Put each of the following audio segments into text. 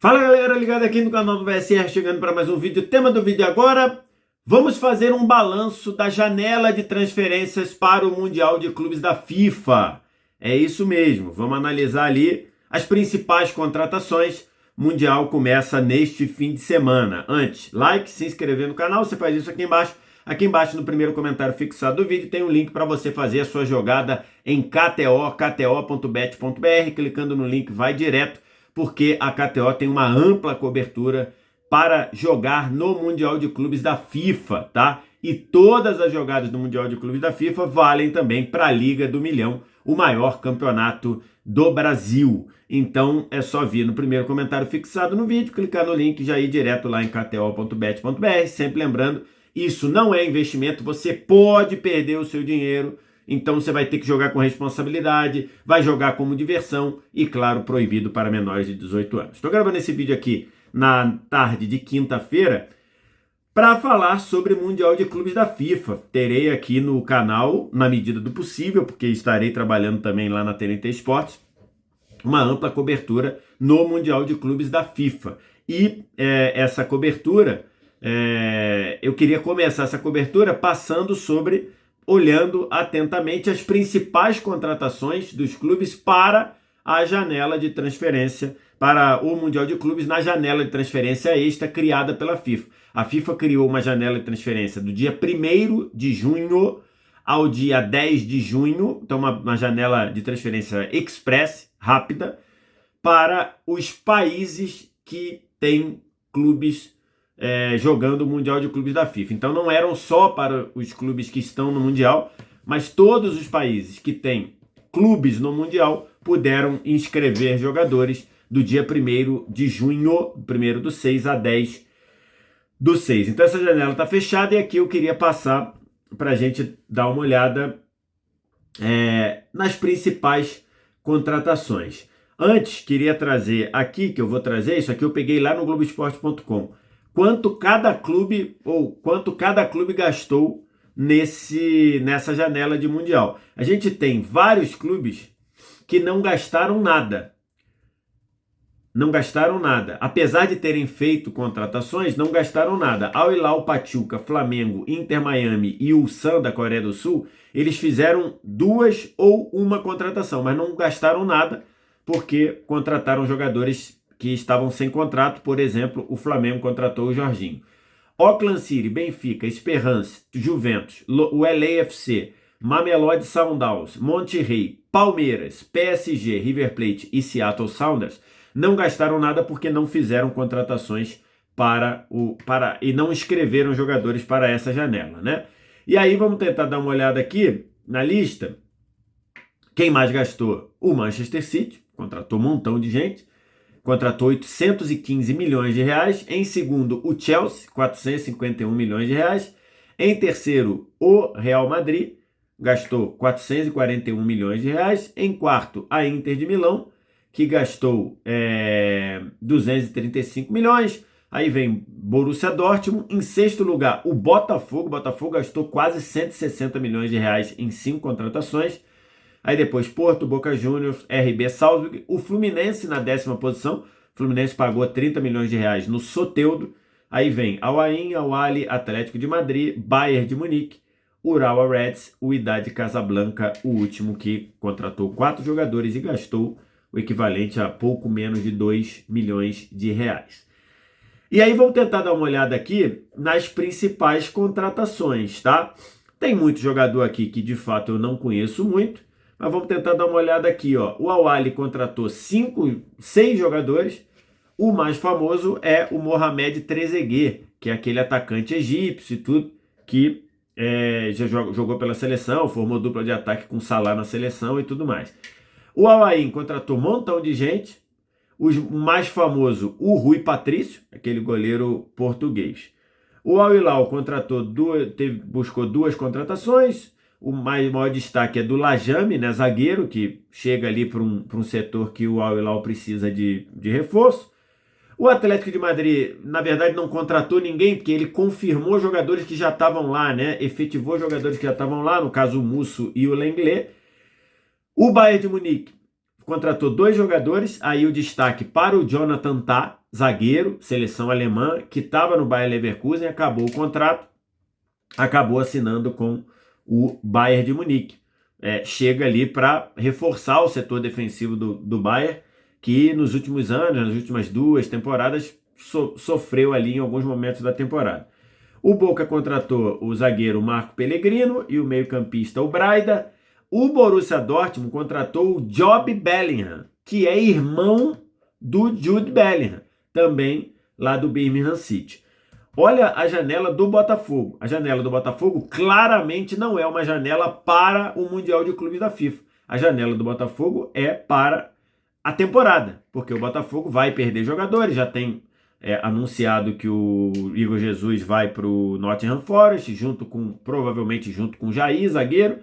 Fala galera, ligado aqui no canal do VSR, chegando para mais um vídeo. O tema do vídeo agora, vamos fazer um balanço da janela de transferências para o Mundial de Clubes da FIFA. É isso mesmo, vamos analisar ali as principais contratações. O Mundial começa neste fim de semana. Antes, like, se inscrever no canal, você faz isso aqui embaixo. Aqui embaixo no primeiro comentário fixado do vídeo tem um link para você fazer a sua jogada em kto.bet.br. Clicando no link vai direto, porque a KTO tem uma ampla cobertura para jogar no Mundial de Clubes da FIFA, tá? E todas as jogadas do Mundial de Clubes da FIFA valem também para a Liga do Milhão, o maior campeonato do Brasil. Então é só vir no primeiro comentário fixado no vídeo, clicar no link e já ir direto lá em kto.bet.br. Sempre lembrando, isso não é investimento, você pode perder o seu dinheiro. Então você vai ter que jogar com responsabilidade, vai jogar como diversão e, claro, proibido para menores de 18 anos. Estou gravando esse vídeo aqui na tarde de quinta-feira para falar sobre o Mundial de Clubes da FIFA. Terei aqui no canal, na medida do possível, porque estarei trabalhando também lá na TNT Esportes, uma ampla cobertura no Mundial de Clubes da FIFA. E essa cobertura, eu queria começar essa cobertura olhando atentamente as principais contratações dos clubes para a janela de transferência, para o Mundial de Clubes na janela de transferência extra criada pela FIFA. A FIFA criou uma janela de transferência do dia 1º de junho ao dia 10 de junho, então uma janela de transferência express, rápida, para os países que têm clubes jogando o Mundial de Clubes da FIFA. Então não eram só para os clubes que estão no Mundial, mas todos os países que têm clubes no Mundial puderam inscrever jogadores do dia 1º de junho, 1º do 6 a 10 do 6. Então essa janela está fechada e aqui eu queria passar para a gente dar uma olhada nas principais contratações. Antes, queria trazer aqui, que eu vou trazer, isso aqui eu peguei lá no Globoesporte.com, quanto cada clube gastou nessa janela de Mundial. A gente tem vários clubes que não gastaram nada. Não gastaram nada. Apesar de terem feito contratações, não gastaram nada. Al Hilal, Pachuca, Flamengo, Inter Miami e Ulsan da Coreia do Sul, eles fizeram 2 ou 1 contratação, mas não gastaram nada porque contrataram jogadores que estavam sem contrato. Por exemplo, o Flamengo contratou o Jorginho. Auckland City, Benfica, Esperance, Juventus, o LAFC, Mamelodi Sundowns, Monterrey, Palmeiras, PSG, River Plate e Seattle Sounders não gastaram nada porque não fizeram contratações e não inscreveram jogadores para essa janela, né? E aí vamos tentar dar uma olhada aqui na lista. Quem mais gastou? O Manchester City, contratou um montão de gente, contratou 815 milhões de reais. Em segundo, o Chelsea, 451 milhões de reais. Em terceiro, o Real Madrid, gastou 441 milhões de reais. Em quarto, a Inter de Milão, que gastou 235 milhões. Aí vem Borussia Dortmund. Em sexto lugar, o Botafogo. O Botafogo gastou quase 160 milhões de reais em 5 contratações. Aí depois Porto, Boca Juniors, RB Salzburg. O Fluminense na 10ª posição. O Fluminense pagou 30 milhões de reais no Soteldo. Aí vem Al Ain, Al Ahly, Atlético de Madrid, Bayern de Munique, Urawa Reds, o Wydad Casablanca, o último que contratou 4 jogadores e gastou o equivalente a pouco menos de 2 milhões de reais. E aí vamos tentar dar uma olhada aqui nas principais contratações, tá? Tem muito jogador aqui que de fato eu não conheço muito, mas vamos tentar dar uma olhada aqui, ó. O Al Ahly contratou 6 jogadores. O mais famoso é o Mohamed Trezeguet, que é aquele atacante egípcio e tudo, que já jogou pela seleção, formou dupla de ataque com Salah na seleção e tudo mais. O Al Ain contratou um montão de gente. O mais famoso, o Rui Patrício, aquele goleiro português. O Al Hilal buscou 2 contratações. O maior destaque é do Lajame, né, zagueiro, que chega ali para um setor que o Al Hilal precisa de reforço. O Atlético de Madrid, na verdade, não contratou ninguém, porque ele confirmou jogadores que já estavam lá, né? Efetivou jogadores que já estavam lá, no caso o Musso e o Lenglet. O Bayern de Munique contratou 2 jogadores, aí o destaque para o Jonathan Tah, zagueiro, seleção alemã, que estava no Bayer Leverkusen, acabou o contrato, acabou assinando com o Bayern de Munique. Chega ali para reforçar o setor defensivo do Bayern, que nos últimos anos, nas últimas 2 temporadas, sofreu ali em alguns momentos da temporada. O Boca contratou o zagueiro Marco Pellegrino e o meio-campista o Braida. O Borussia Dortmund contratou o Job Bellingham, que é irmão do Jude Bellingham, também lá do Birmingham City. Olha a janela do Botafogo. A janela do Botafogo claramente não é uma janela para o Mundial de Clubes da FIFA. A janela do Botafogo é para a temporada, porque o Botafogo vai perder jogadores, já tem anunciado que o Igor Jesus vai para o Nottingham Forest, provavelmente junto com o Jair, zagueiro,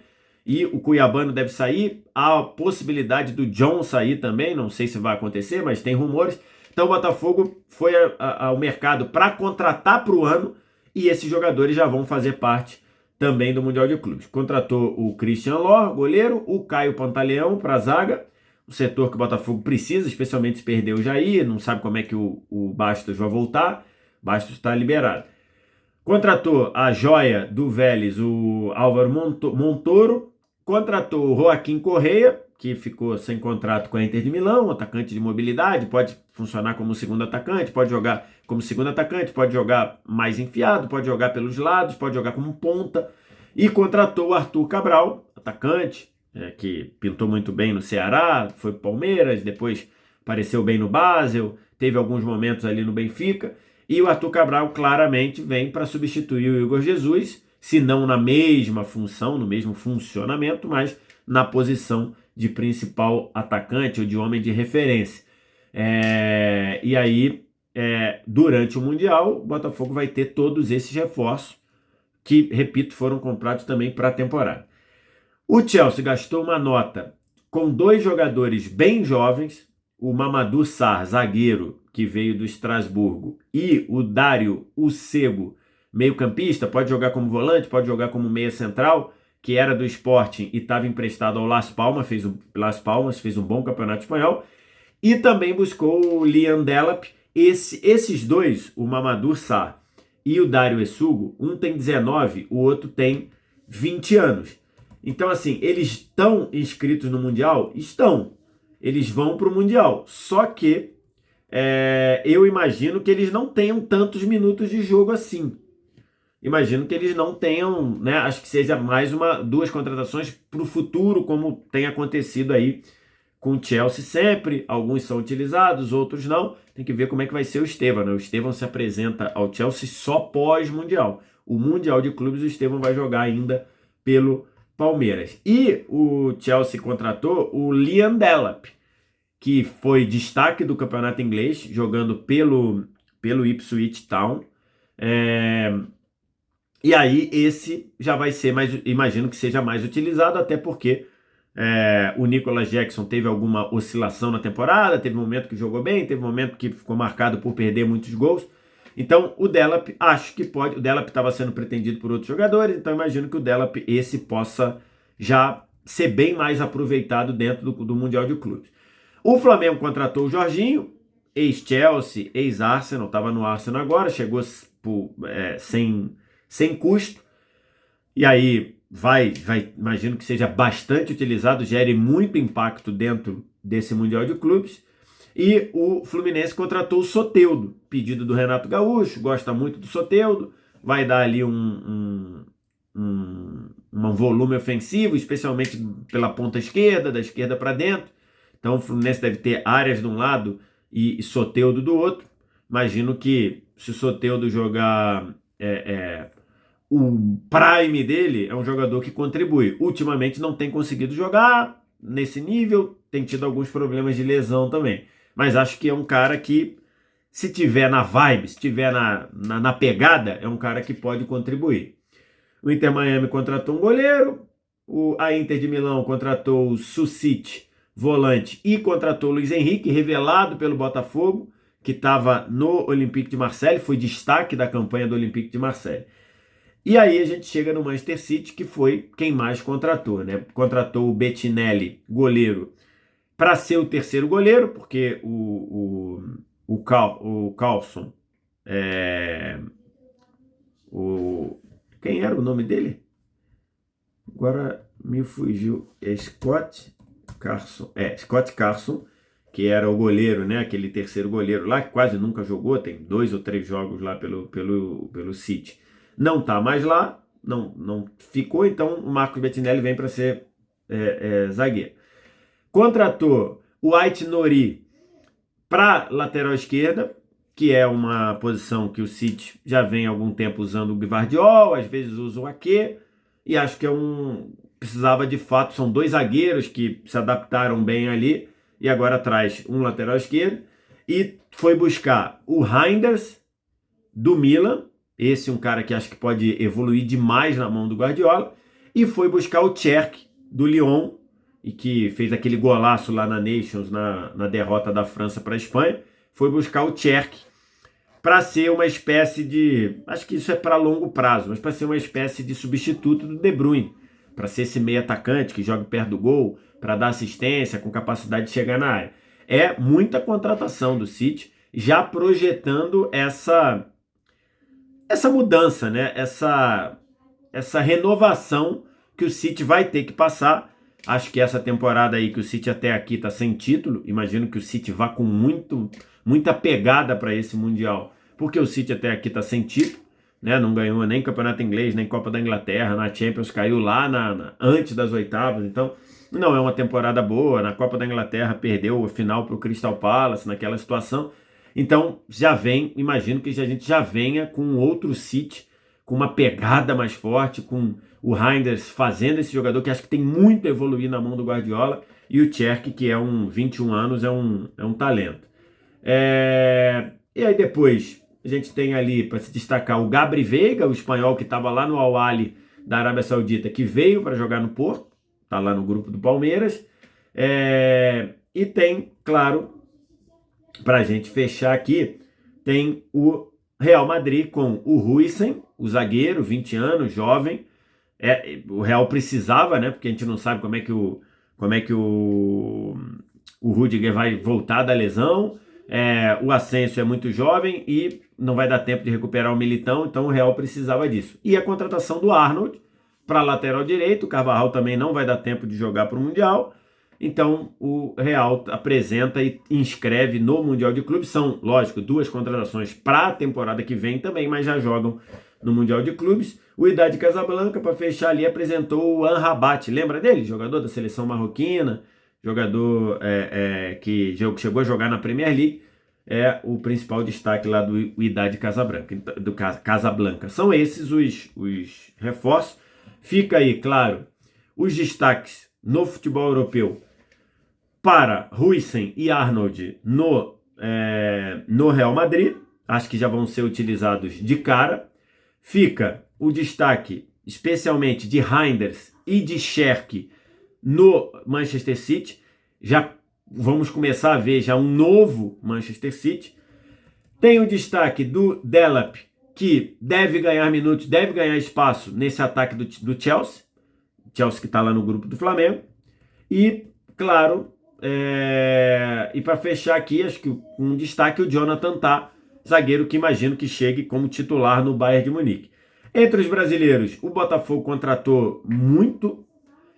e o Cuiabano deve sair. Há a possibilidade do John sair também, não sei se vai acontecer, mas tem rumores. Então o Botafogo foi ao mercado para contratar para o ano, e esses jogadores já vão fazer parte também do Mundial de Clubes. Contratou o Christian Lohr, goleiro, o Caio Pantaleão para a zaga, o setor que o Botafogo precisa, especialmente se perder o Jair, não sabe como é que o Bastos vai voltar, Bastos está liberado. Contratou a joia do Vélez, o Álvaro Montoro, contratou o Joaquim Correia, que ficou sem contrato com a Inter de Milão, um atacante de mobilidade, pode funcionar como segundo atacante, pode jogar como segundo atacante, pode jogar mais enfiado, pode jogar pelos lados, pode jogar como ponta, e contratou o Arthur Cabral, atacante, que pintou muito bem no Ceará, foi para o Palmeiras, depois apareceu bem no Basel, teve alguns momentos ali no Benfica, e o Arthur Cabral claramente vem para substituir o Igor Jesus, se não na mesma função, no mesmo funcionamento, mas na posição de principal atacante ou de homem de referência. E aí, durante o Mundial, o Botafogo vai ter todos esses reforços, que, repito, foram comprados também para a temporada. O Chelsea gastou uma nota com 2 jogadores bem jovens, o Mamadou Sarr, zagueiro, que veio do Estrasburgo, e o Dário Ucego, meio-campista, pode jogar como volante, pode jogar como meia central, que era do Sporting e estava emprestado ao Las Palmas, fez um bom campeonato espanhol, e também buscou o Liam Delap. Esses 2, o Mamadou Sarr e o Dário Ucego, um tem 19, o outro tem 20 anos. Então, assim, eles estão inscritos no Mundial? Estão. Eles vão para o Mundial. Só que eu imagino que eles não tenham tantos minutos de jogo assim. Imagino que eles não tenham, né? Acho que seja mais 2 contratações para o futuro, como tem acontecido aí com o Chelsea sempre. Alguns são utilizados, outros não. Tem que ver como é que vai ser o Estevão, né? O Estevão se apresenta ao Chelsea só pós-Mundial. O Mundial de Clubes, o Estevão vai jogar ainda pelo Palmeiras. E o Chelsea contratou o Liam Delap, que foi destaque do campeonato inglês, jogando pelo Ipswich Town. E aí esse já vai ser mais, imagino que seja mais utilizado, até porque o Nicolas Jackson teve alguma oscilação na temporada, teve um momento que jogou bem, teve um momento que ficou marcado por perder muitos gols. Então o Delap, acho que pode, o Delap estava sendo pretendido por outros jogadores, então imagino que o Delap esse possa já ser bem mais aproveitado dentro do Mundial de Clubes. O Flamengo contratou o Jorginho, ex-Chelsea, ex-Arsenal, estava no Arsenal agora, chegou sem custo, e aí imagino que seja bastante utilizado, gere muito impacto dentro desse Mundial de Clubes. E o Fluminense contratou o Soteldo, pedido do Renato Gaúcho, gosta muito do Soteldo, vai dar ali um volume ofensivo, especialmente pela ponta esquerda, da esquerda para dentro. Então o Fluminense deve ter áreas de um lado e Soteldo do outro. Imagino que se o Soteldo jogar o prime dele, é um jogador que contribui. Ultimamente não tem conseguido jogar nesse nível, tem tido alguns problemas de lesão também. Mas acho que é um cara que, se tiver na vibe, se tiver na pegada, é um cara que pode contribuir. O Inter Miami contratou um goleiro, a Inter de Milão contratou o Susic, volante, e contratou o Luiz Henrique, revelado pelo Botafogo, que estava no Olympique de Marseille, foi destaque da campanha do Olympique de Marseille. E aí a gente chega no Manchester City, que foi quem mais contratou, né? Contratou o Bettinelli, goleiro, para ser o terceiro goleiro, porque o Carlson, quem era o nome dele? Agora me fugiu. Scott Carson, que era o goleiro, né? Aquele terceiro goleiro lá, que quase nunca jogou, tem 2 ou 3 jogos lá pelo City. Não tá mais lá, não ficou, então o Marcos Bettinelli vem para ser zagueiro. Contratou o Aït-Nouri para lateral esquerda, que é uma posição que o City já vem há algum tempo usando o Gvardiol, às vezes usa o Ake, e acho que precisava de fato, são 2 zagueiros que se adaptaram bem ali, e agora traz um lateral esquerdo, e foi buscar o Reinders, do Milan, esse é um cara que acho que pode evoluir demais na mão do Guardiola, e foi buscar o Cherki, do Lyon, e que fez aquele golaço lá na Nations, na derrota da França para a Espanha, foi buscar o Cherki para ser uma espécie de, acho que isso é para longo prazo, mas para ser uma espécie de substituto do De Bruyne, para ser esse meio atacante que joga perto do gol, para dar assistência, com capacidade de chegar na área. É muita contratação do City, já projetando essa mudança, né? Essa renovação que o City vai ter que passar. Acho que essa temporada aí que o City até aqui está sem título, imagino que o City vá com muita pegada para esse Mundial, porque o City até aqui está sem título, né? Não ganhou nem Campeonato Inglês, nem Copa da Inglaterra, na Champions caiu lá antes das oitavas, então não é uma temporada boa. Na Copa da Inglaterra perdeu a final para o Crystal Palace naquela situação, então imagino que a gente já venha com outro City, com uma pegada mais forte, com o Reinders fazendo esse jogador que acho que tem muito a evoluir na mão do Guardiola, e o Cherki, que 21 anos, é um talento. E aí depois a gente tem ali, para se destacar, o Gabri Veiga, o espanhol que estava lá no Al Ahly da Arábia Saudita, que veio para jogar no Porto, está lá no grupo do Palmeiras. E tem, claro, para a gente fechar aqui, tem o Real Madrid com o Huijsen, o zagueiro, 20 anos, jovem. O Real precisava, né? Porque a gente não sabe como é que o Rudiger vai voltar da lesão. O Asensio é muito jovem e não vai dar tempo de recuperar o Militão, então o Real precisava disso. E a contratação do Arnold para lateral direito, o Carvajal também não vai dar tempo de jogar para o Mundial, então o Real apresenta e inscreve no Mundial de Clubes. São, lógico, 2 contratações para a temporada que vem também, mas já jogam no Mundial de Clubes. O Wydad Casablanca, para fechar ali, apresentou o Amrabat, lembra dele? Jogador da seleção marroquina, jogador que chegou a jogar na Premier League, é o principal destaque lá do Wydad Casablanca. São esses os reforços. Fica aí, claro, os destaques no futebol europeu para Huijsen e Arnold no Real Madrid. Acho que já vão ser utilizados de cara. Fica o destaque especialmente de Reinders e de Cherki no Manchester City. Já vamos começar a ver já um novo Manchester City. Tem o destaque do Delap, que deve ganhar minutos, deve ganhar espaço nesse ataque do Chelsea. Chelsea que está lá no grupo do Flamengo. E, claro, e para fechar aqui, acho que um destaque o Jonathan Tah, zagueiro que imagino que chegue como titular no Bayern de Munique. Entre os brasileiros, o Botafogo contratou muito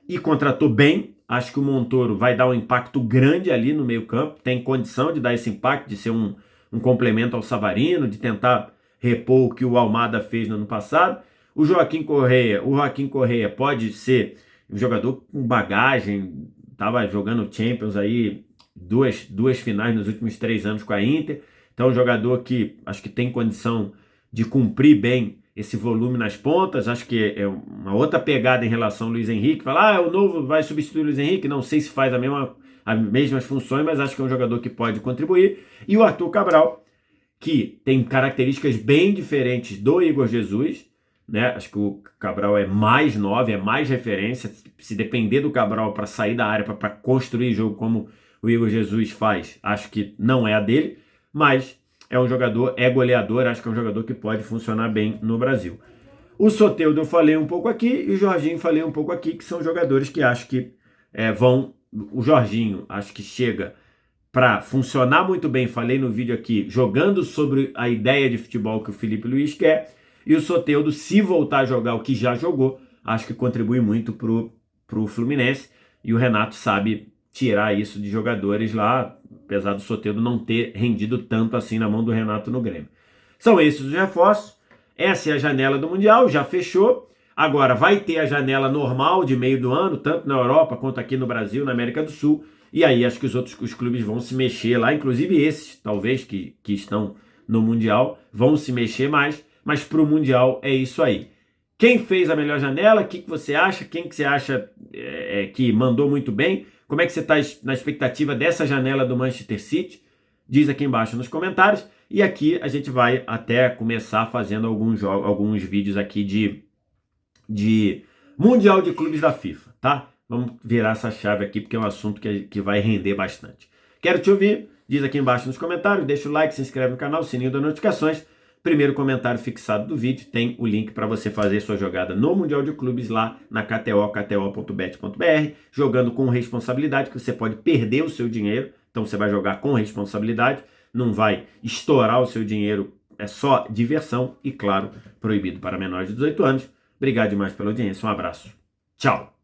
e contratou bem. Acho que o Montoro vai dar um impacto grande ali no meio-campo, tem condição de dar esse impacto, de ser um complemento ao Savarino, de tentar repor o que o Almada fez no ano passado. O Joaquim Correa pode ser um jogador com bagagem, estava jogando Champions aí, duas finais nos últimos 3 anos com a Inter, então um jogador que acho que tem condição de cumprir bem esse volume nas pontas. Acho que é uma outra pegada em relação ao Luiz Henrique. Falar, o novo vai substituir o Luiz Henrique. Não sei se faz as mesmas funções, mas acho que é um jogador que pode contribuir. E o Arthur Cabral, que tem características bem diferentes do Igor Jesus, né? Acho que o Cabral é mais 9, é mais referência. Se depender do Cabral para sair da área, para construir jogo como o Igor Jesus faz, acho que não é a dele, mas é um jogador, é goleador, acho que é um jogador que pode funcionar bem no Brasil. O Soteldo eu falei um pouco aqui e o Jorginho falei um pouco aqui, que são jogadores que acho que vão o Jorginho acho que chega para funcionar muito bem, falei no vídeo aqui, jogando sobre a ideia de futebol que o Felipe Luiz quer, e o Soteldo, se voltar a jogar o que já jogou, acho que contribui muito pro Fluminense, e o Renato sabe tirar isso de jogadores lá, apesar do Soteldo não ter rendido tanto assim na mão do Renato no Grêmio. São esses os reforços, essa é a janela do Mundial, já fechou. Agora vai ter a janela normal de meio do ano, tanto na Europa quanto aqui no Brasil, na América do Sul, e aí acho que os clubes vão se mexer lá, inclusive esses, talvez, que estão no Mundial, vão se mexer mais, mas para o Mundial é isso aí. Quem fez a melhor janela? O que você acha? Quem que você acha que mandou muito bem? Como é que você está na expectativa dessa janela do Manchester City? Diz aqui embaixo nos comentários. E aqui a gente vai até começar fazendo alguns vídeos aqui de Mundial de Clubes da FIFA, tá? Vamos virar essa chave aqui porque é um assunto que vai render bastante. Quero te ouvir, diz aqui embaixo nos comentários, deixa o like, se inscreve no canal, sininho das notificações. Primeiro comentário fixado do vídeo tem o link para você fazer sua jogada no Mundial de Clubes lá na KTO, kto.bet.br, jogando com responsabilidade, que você pode perder o seu dinheiro, então você vai jogar com responsabilidade, não vai estourar o seu dinheiro, é só diversão e, claro, proibido para menores de 18 anos. Obrigado demais pela audiência, um abraço, tchau!